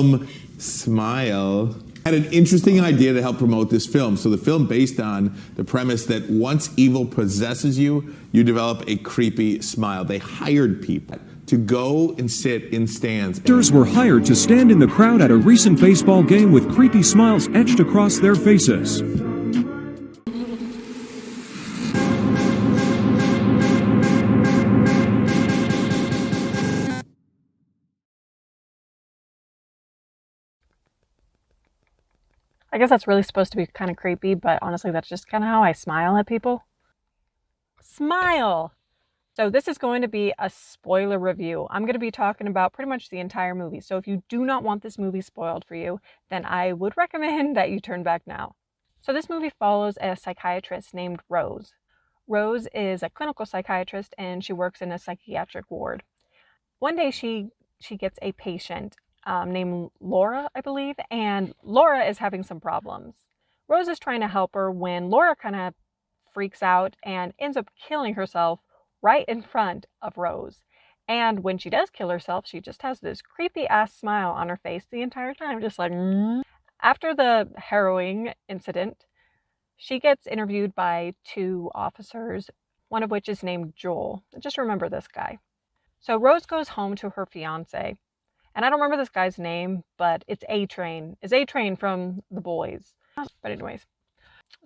film Smile had an interesting idea to help promote this film. So the film based on the premise that once evil possesses you, you develop a creepy smile. They hired people to go and sit in stands. Actors were hired to stand in the crowd at a recent baseball game with creepy smiles etched across their faces. I guess that's really supposed to be kind of creepy, but honestly, that's just kind of how I smile at people. Smile! So this is going to be a spoiler review. I'm going to be talking about pretty much the entire movie. So if you do not want this movie spoiled for you, then I would recommend that you turn back now. So this movie follows a psychiatrist named Rose. Rose is a clinical psychiatrist and she works in a psychiatric ward. One day she gets a patient named Laura, I believe, and Laura is having some problems. Rose is trying to help her when Laura kind of freaks out and ends up killing herself right in front of Rose. And when she does kill herself, she just has this creepy ass smile on her face the entire time, just like, After the harrowing incident, she gets interviewed by two officers, one of which is named Joel. Just remember this guy. So Rose goes home to her fiance. And I don't remember this guy's name, but it's A-Train. It's A-Train from The Boys. But anyways.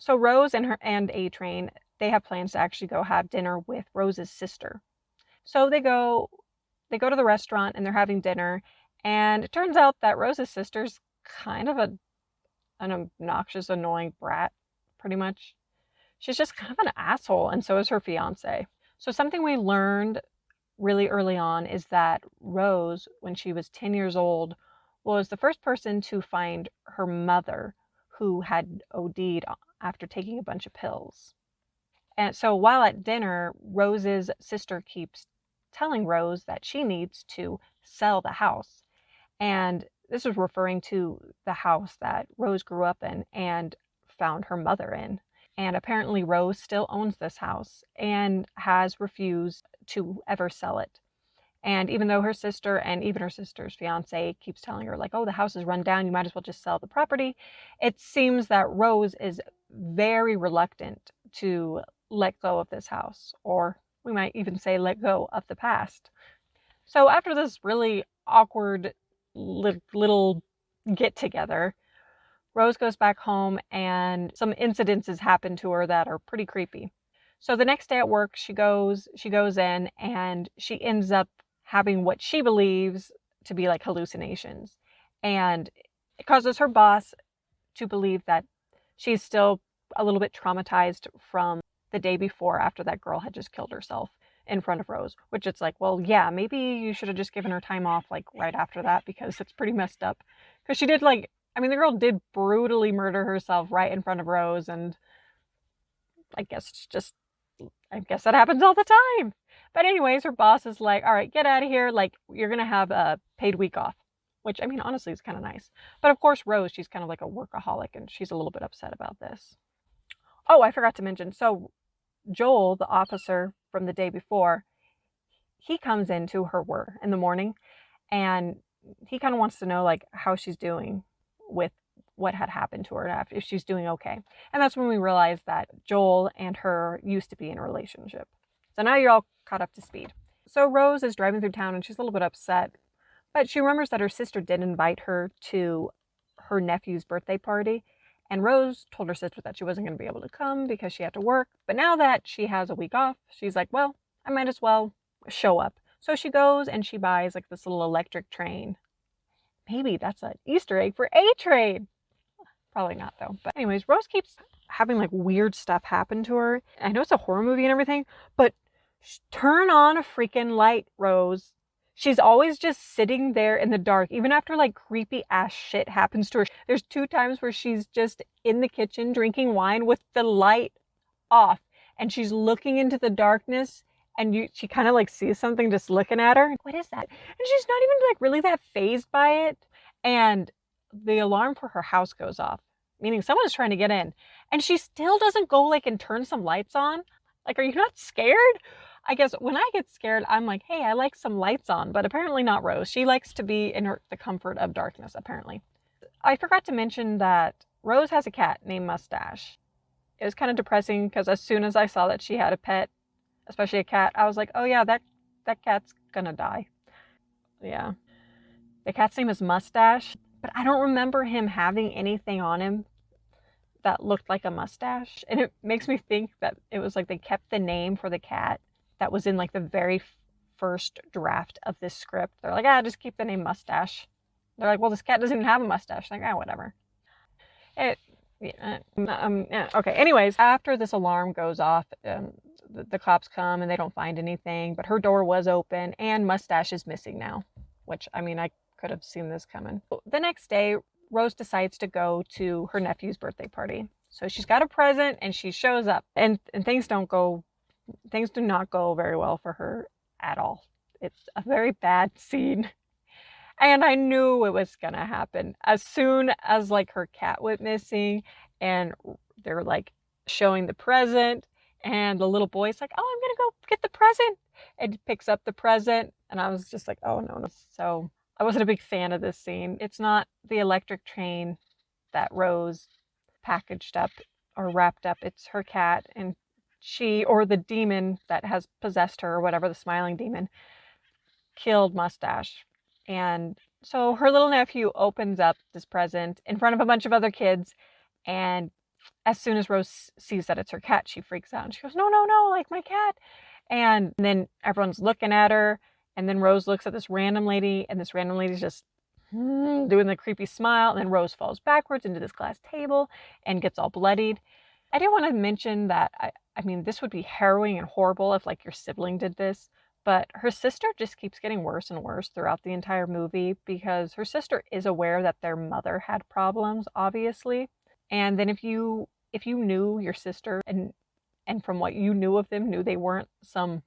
So Rose and A-Train, they have plans to actually go have dinner with Rose's sister. So they go to the restaurant and they're having dinner. And it turns out that Rose's sister's kind of an obnoxious, annoying brat, pretty much. She's just kind of an asshole, and so is her fiance. So something we learned really early on is that Rose, when she was 10 years old, was the first person to find her mother, who had OD'd after taking a bunch of pills. And so while at dinner, Rose's sister keeps telling Rose that she needs to sell the house. And this is referring to the house that Rose grew up in and found her mother in. And apparently Rose still owns this house and has refused to ever sell it. And even though her sister and even her sister's fiance keeps telling her, like, oh, the house is run down, you might as well just sell the property, it seems that Rose is very reluctant to let go of this house, or we might even say let go of the past. So after this really awkward little get-together, Rose goes back home and some incidences happen to her that are pretty creepy. So the next day at work, she goes in and she ends up having what she believes to be like hallucinations. And it causes her boss to believe that she's still a little bit traumatized from the day before, after that girl had just killed herself in front of Rose, which it's like, well, yeah, maybe you should have just given her time off like right after that, because it's pretty messed up. Because she did the girl did brutally murder herself right in front of Rose, and I guess that happens all the time. But anyways, her boss is like, all right, get out of here. Like, you're going to have a paid week off, which, honestly, is kind of nice. But of course, Rose, she's kind of like a workaholic, and she's a little bit upset about this. Oh, I forgot to mention. So Joel, the officer from the day before, he comes into her work in the morning, and he kind of wants to know, like, how she's doing with what had happened to her, if she's doing okay. And that's when we realize that Joel and her used to be in a relationship. So now you're all caught up to speed. So Rose is driving through town and she's a little bit upset, but she remembers that her sister did invite her to her nephew's birthday party. And Rose told her sister that she wasn't going to be able to come because she had to work. But now that she has a week off, she's like, well, I might as well show up. So she goes and she buys like this little electric train. Maybe that's an Easter egg for A-Train. Probably not though. But anyways, Rose keeps having like weird stuff happen to her. I know it's a horror movie and everything, but turn on a freaking light, Rose. She's always just sitting there in the dark, even after like creepy ass shit happens to her. There's 2 times where she's just in the kitchen drinking wine with the light off, and she's looking into the darkness, and she kind of like sees something just looking at her. What is that? And she's not even like really that fazed by it. And the alarm for her house goes off, meaning someone's trying to get in, and she still doesn't go like and turn some lights on. Like, are you not scared? I guess when I get scared, I'm like, hey, I like some lights on, but apparently not Rose. She likes to be in the comfort of darkness, apparently. I forgot to mention that Rose has a cat named Mustache. It was kind of depressing because as soon as I saw that she had a pet, especially a cat, I was like, oh yeah, that cat's gonna die. Yeah. The cat's name is Mustache, but I don't remember him having anything on him that looked like a mustache. And it makes me think that it was like they kept the name for the cat that was in like the very first draft of this script. They're like, just keep the name Mustache. They're like, well, this cat doesn't even have a mustache. Like, whatever. Yeah, okay. Anyways, after this alarm goes off, the cops come and they don't find anything, but her door was open and Mustache is missing now, which, I mean, I could have seen this coming. The next day, Rose decides to go to her nephew's birthday party. So she's got a present and she shows up, and things do not go very well for her at all. It's a very bad scene. And I knew it was gonna happen. As soon as like her cat went missing and they're like showing the present and the little boy's like, oh, I'm gonna go get the present. And he picks up the present and I was just like, oh no. So I wasn't a big fan of this scene. It's not the electric train that Rose packaged up or wrapped up. It's her cat, and she, or the demon that has possessed her or whatever, the smiling demon, killed Mustache. And so her little nephew opens up this present in front of a bunch of other kids, and as soon as Rose sees that it's her cat, she freaks out and she goes, no, no, no, like my cat. And then everyone's looking at her, and then Rose looks at this random lady, and this random lady's just doing the creepy smile, and then Rose falls backwards into this glass table and gets all bloodied. I did want to mention that, I mean, this would be harrowing and horrible if like your sibling did this, but her sister just keeps getting worse and worse throughout the entire movie because her sister is aware that their mother had problems, obviously. And then if you knew your sister and from what you knew of them, knew they weren't some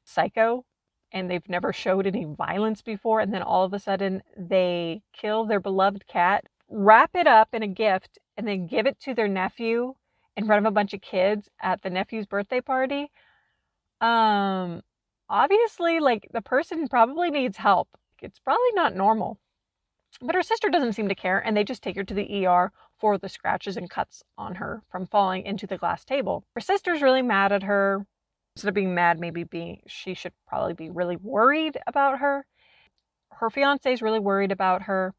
psycho and they've never showed any violence before, and then all of a sudden they kill their beloved cat, wrap it up in a gift, and then give it to their nephew in front of a bunch of kids at the nephew's birthday party. Obviously, like, the person probably needs help. It's probably not normal. But her sister doesn't seem to care, and they just take her to the ER for the scratches and cuts on her from falling into the glass table. Her sister's really mad at her. Instead of being mad, she should probably be really worried about her. Her fiance is really worried about her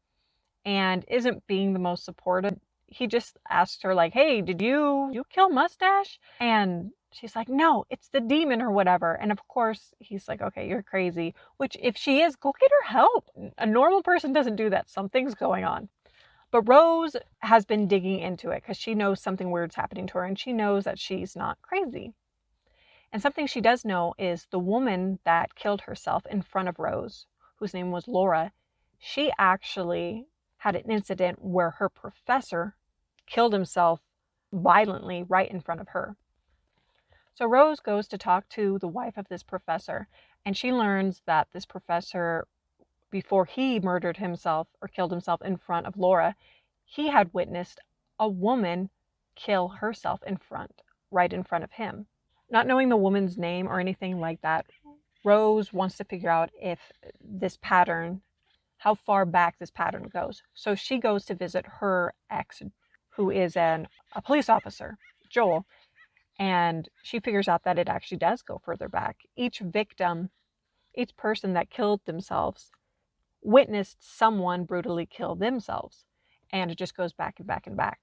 and isn't being the most supportive. He just asks her like, hey, did you kill Mustache? And she's like, no, it's the demon or whatever. And of course, he's like, okay, you're crazy. Which, if she is, go get her help. A normal person doesn't do that. Something's going on. But Rose has been digging into it because she knows something weird's happening to her, and she knows that she's not crazy. And something she does know is the woman that killed herself in front of Rose, whose name was Laura, she actually had an incident where her professor killed himself violently right in front of her. So Rose goes to talk to the wife of this professor, and she learns that this professor, before he murdered himself or killed himself in front of Laura, he had witnessed a woman kill herself right in front of him. Not knowing the woman's name or anything like that, Rose wants to figure out if this pattern, how far back this pattern goes. So she goes to visit her ex, who is a police officer, Joel, and she figures out that it actually does go further back. Each victim, each person that killed themselves, witnessed someone brutally kill themselves, and it just goes back and back and back.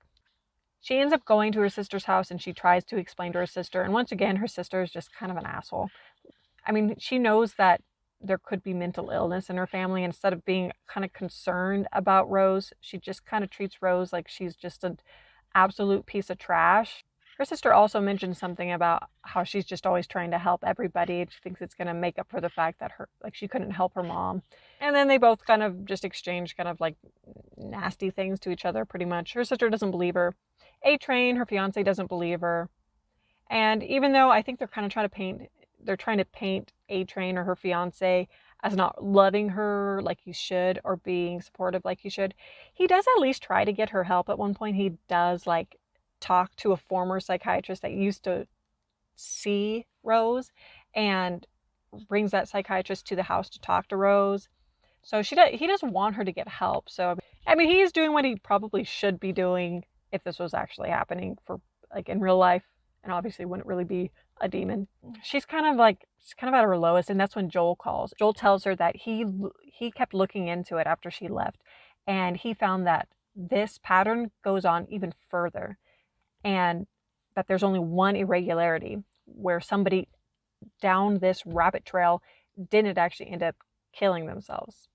She ends up going to her sister's house, and she tries to explain to her sister, and once again, her sister is just kind of an asshole. I mean, she knows that there could be mental illness in her family. Instead of being kind of concerned about Rose, she just kind of treats Rose like she's just an absolute piece of trash. Her sister also mentioned something about how she's just always trying to help everybody. She thinks it's going to make up for the fact that she couldn't help her mom. And then they both kind of just exchange kind of like nasty things to each other, pretty much. Her sister doesn't believe her. A-Train, her fiance, doesn't believe her. And even though I think they're trying to paint A-Train or her fiance as not loving her like he should or being supportive like he should, he does at least try to get her help. At one point, he does like talk to a former psychiatrist that used to see Rose, and brings that psychiatrist to the house to talk to Rose. So he doesn't want her to get help. So, I mean, he's doing what he probably should be doing if this was actually happening for like in real life, and obviously wouldn't really be a demon. She's kind of at her lowest, and that's when Joel calls. Joel tells her that he kept looking into it after she left, and he found that this pattern goes on even further, and that there's only one irregularity where somebody down this rabbit trail didn't actually end up killing themselves.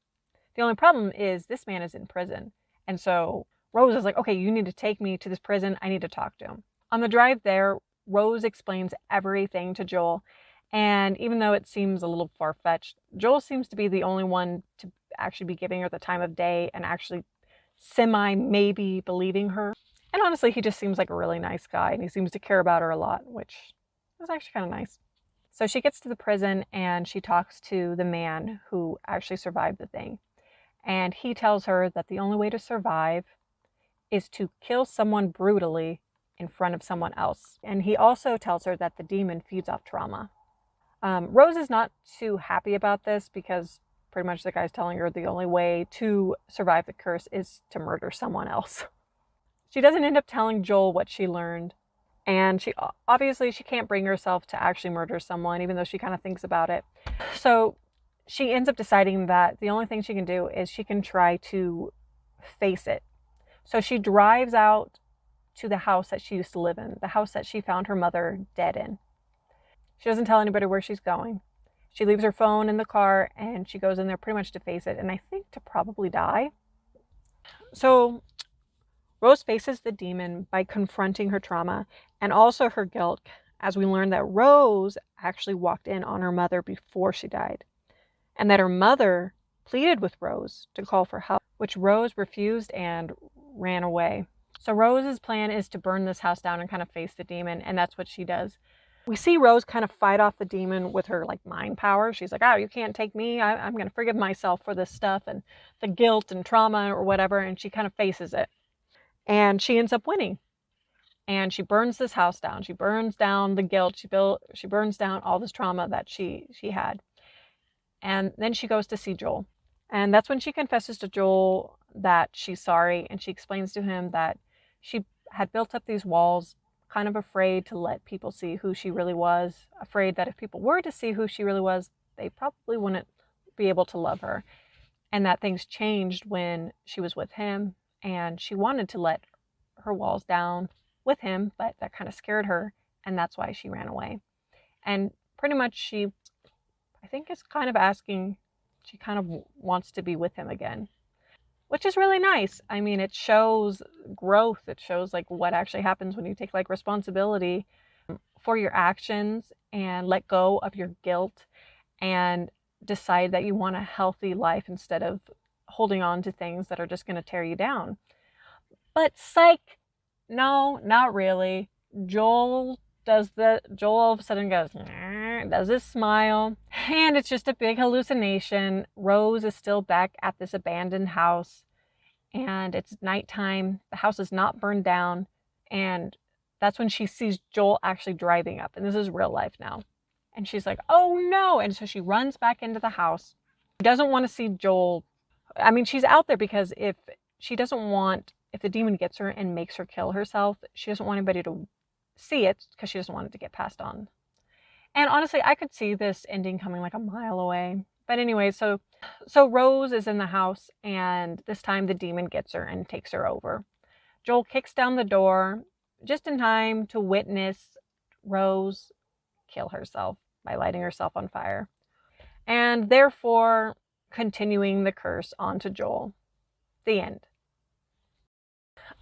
The only problem is this man is in prison. And so Rose is like, okay, you need to take me to this prison. I need to talk to him. On the drive there, Rose explains everything to Joel. And even though it seems a little far-fetched, Joel seems to be the only one to actually be giving her the time of day and actually maybe believing her. And honestly, he just seems like a really nice guy, and he seems to care about her a lot, which is actually kind of nice. So she gets to the prison and she talks to the man who actually survived the thing. And he tells her that the only way to survive is to kill someone brutally in front of someone else. And he also tells her that the demon feeds off trauma. Rose is not too happy about this because pretty much the guy's telling her the only way to survive the curse is to murder someone else. She doesn't end up telling Joel what she learned. And she can't bring herself to actually murder someone, even though she kind of thinks about it. So she ends up deciding that the only thing she can do is she can try to face it. So she drives out to the house that she used to live in, the house that she found her mother dead in. She doesn't tell anybody where she's going. She leaves her phone in the car and she goes in there pretty much to face it, and I think to probably die. So Rose faces the demon by confronting her trauma and also her guilt, as we learn that Rose actually walked in on her mother before she died, and that her mother pleaded with Rose to call for help, which Rose refused and ran away. So Rose's plan is to burn this house down and kind of face the demon, and that's what she does. We see Rose kind of fight off the demon with her like mind power. She's like, oh, you can't take me. I'm going to forgive myself for this stuff and the guilt and trauma or whatever, and she kind of faces it. And she ends up winning. And she burns this house down. She burns down the guilt. She burns down all this trauma that she had. And then she goes to see Joel. And that's when she confesses to Joel that she's sorry. And she explains to him that she had built up these walls, kind of afraid to let people see who she really was. Afraid that if people were to see who she really was, they probably wouldn't be able to love her. And that things changed when she was with him. And she wanted to let her walls down with him, but that kind of scared her, and that's why she ran away. And pretty much she, I think, is kind of asking, she kind of wants to be with him again, which is really nice. I mean, it shows growth. It shows like what actually happens when you take like responsibility for your actions and let go of your guilt and decide that you want a healthy life instead of holding on to things that are just going to tear you down. But psych, no, not really. Joel all of a sudden goes, does this smile, and it's just a big hallucination. Rose is still back at this abandoned house, and it's nighttime. The house is not burned down, and that's when she sees Joel actually driving up, and this is real life now. And she's like, oh no, and so she runs back into the house. She doesn't want to see Joel. I mean, she's out there because if the demon gets her and makes her kill herself, she doesn't want anybody to see it because she doesn't want it to get passed on. And honestly, I could see this ending coming like a mile away. But anyway, so Rose is in the house, and this time the demon gets her and takes her over. Joel kicks down the door just in time to witness Rose kill herself by lighting herself on fire, and therefore continuing the curse onto Joel. The end.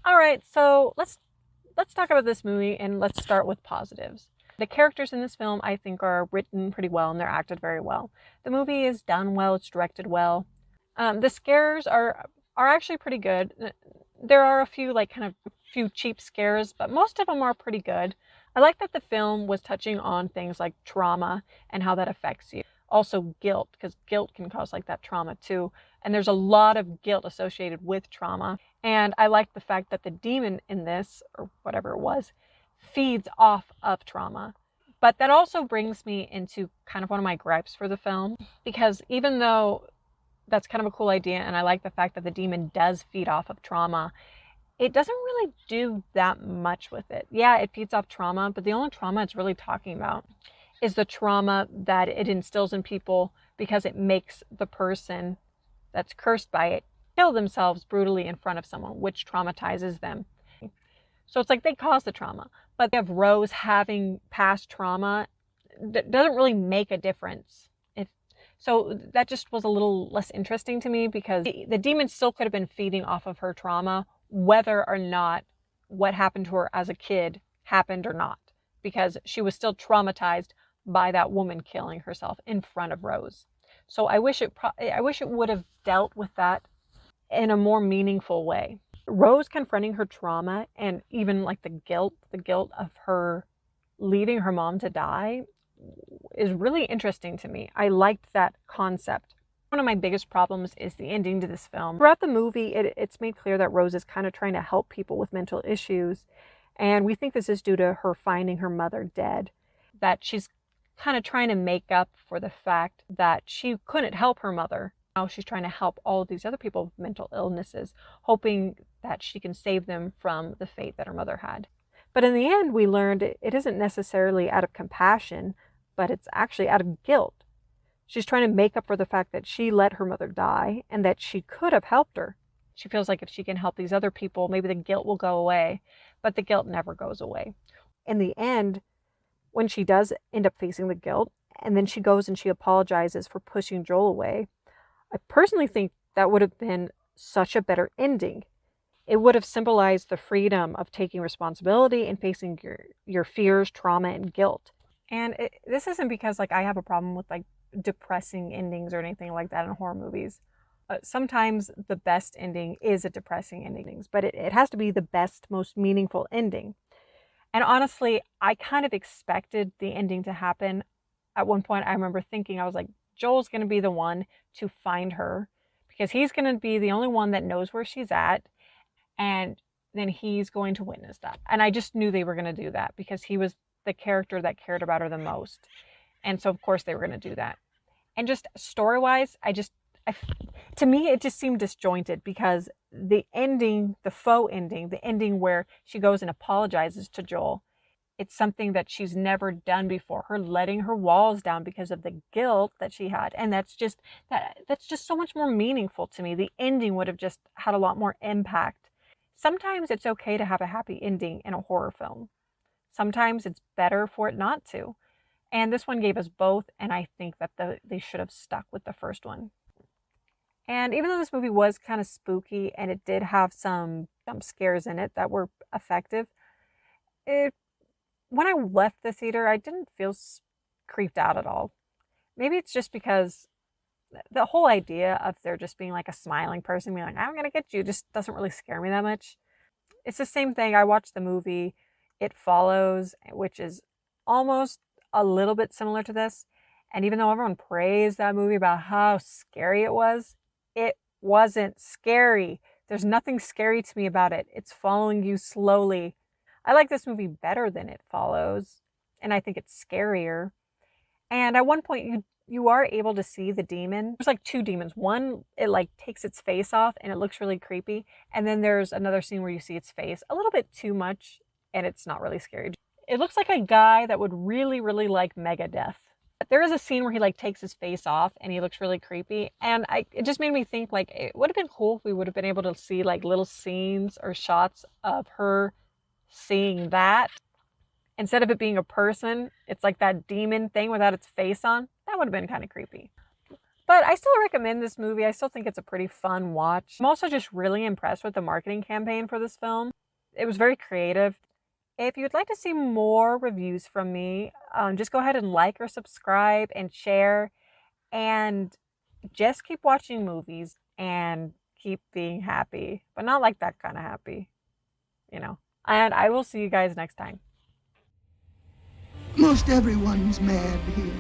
All right, so let's talk about this movie, and let's start with positives. The characters in this film, I think, are written pretty well, and they're acted very well. The movie is done well. It's directed well. The scares are actually pretty good. There are a few cheap scares, but most of them are pretty good. I like that the film was touching on things like trauma and how that affects you. Also guilt, because guilt can cause like that trauma too. And there's a lot of guilt associated with trauma. And I like the fact that the demon in this, or whatever it was, feeds off of trauma. But that also brings me into kind of one of my gripes for the film, because even though that's kind of a cool idea and I like the fact that the demon does feed off of trauma, it doesn't really do that much with it. Yeah, it feeds off trauma, but the only trauma it's really talking about is the trauma that it instills in people because it makes the person that's cursed by it kill themselves brutally in front of someone, which traumatizes them. So it's like they cause the trauma. But they have Rose having past trauma doesn't really make a difference. So that just was a little less interesting to me, because the demon still could have been feeding off of her trauma, whether or not what happened to her as a kid happened or not, because she was still traumatized by that woman killing herself in front of Rose. So I wish it would have dealt with that in a more meaningful way. Rose confronting her trauma and even like the guilt of her leaving her mom to die is really interesting to me. I liked that concept. One of my biggest problems is the ending to this film. Throughout the movie, it's made clear that Rose is kind of trying to help people with mental issues, and we think this is due to her finding her mother dead, that she's kind of trying to make up for the fact that she couldn't help her mother. Now she's trying to help all of these other people with mental illnesses, hoping that she can save them from the fate that her mother had. But in the end, we learned it isn't necessarily out of compassion, but it's actually out of guilt. She's trying to make up for the fact that she let her mother die and that she could have helped her. She feels like if she can help these other people, maybe the guilt will go away, but the guilt never goes away. In the end, when she does end up facing the guilt, and then she goes and she apologizes for pushing Joel away, I personally think that would have been such a better ending. It would have symbolized the freedom of taking responsibility and facing your fears, trauma, and guilt. And this isn't because like I have a problem with like depressing endings or anything like that in horror movies. Sometimes the best ending is a depressing ending, but it has to be the best, most meaningful ending. And honestly, I kind of expected the ending to happen. At one point, I remember thinking, I was like, Joel's going to be the one to find her, because he's going to be the only one that knows where she's at, and then he's going to witness that. And I just knew they were going to do that because he was the character that cared about her the most. And so, of course, they were going to do that. And just story-wise, to me, it just seemed disjointed, because the ending, the faux ending, the ending where she goes and apologizes to Joel, it's something that she's never done before. Her letting her walls down because of the guilt that she had. And that's just so much more meaningful to me. The ending would have just had a lot more impact. Sometimes it's okay to have a happy ending in a horror film. Sometimes it's better for it not to. And this one gave us both, and I think that they should have stuck with the first one. And even though this movie was kind of spooky and it did have some jump scares in it that were effective, when I left the theater, I didn't feel creeped out at all. Maybe it's just because the whole idea of there just being like a smiling person being like, I'm going to get you, just doesn't really scare me that much. It's the same thing. I watched the movie It Follows, which is almost a little bit similar to this. And even though everyone praised that movie about how scary it wasn't scary. There's nothing scary to me about it. It's following you slowly. I like this movie better than It Follows, and I think it's scarier. And at one point, you are able to see the demon. There's like two demons. One, it like takes its face off, and it looks really creepy. And then there's another scene where you see its face a little bit too much, and it's not really scary. It looks like a guy that would really, really like Megadeth. There is a scene where he like takes his face off and he looks really creepy, and it just made me think like it would have been cool if we would have been able to see like little scenes or shots of her seeing that instead of it being a person. It's like that demon thing without its face on. That would have been kind of creepy. But I still recommend this movie. I still think it's a pretty fun watch. I'm also just really impressed with the marketing campaign for this film. It was very creative. If you'd like to see more reviews from me, just go ahead and like or subscribe and share, and just keep watching movies and keep being happy, but not like that kind of happy, And I will see you guys next time. Most everyone's mad here.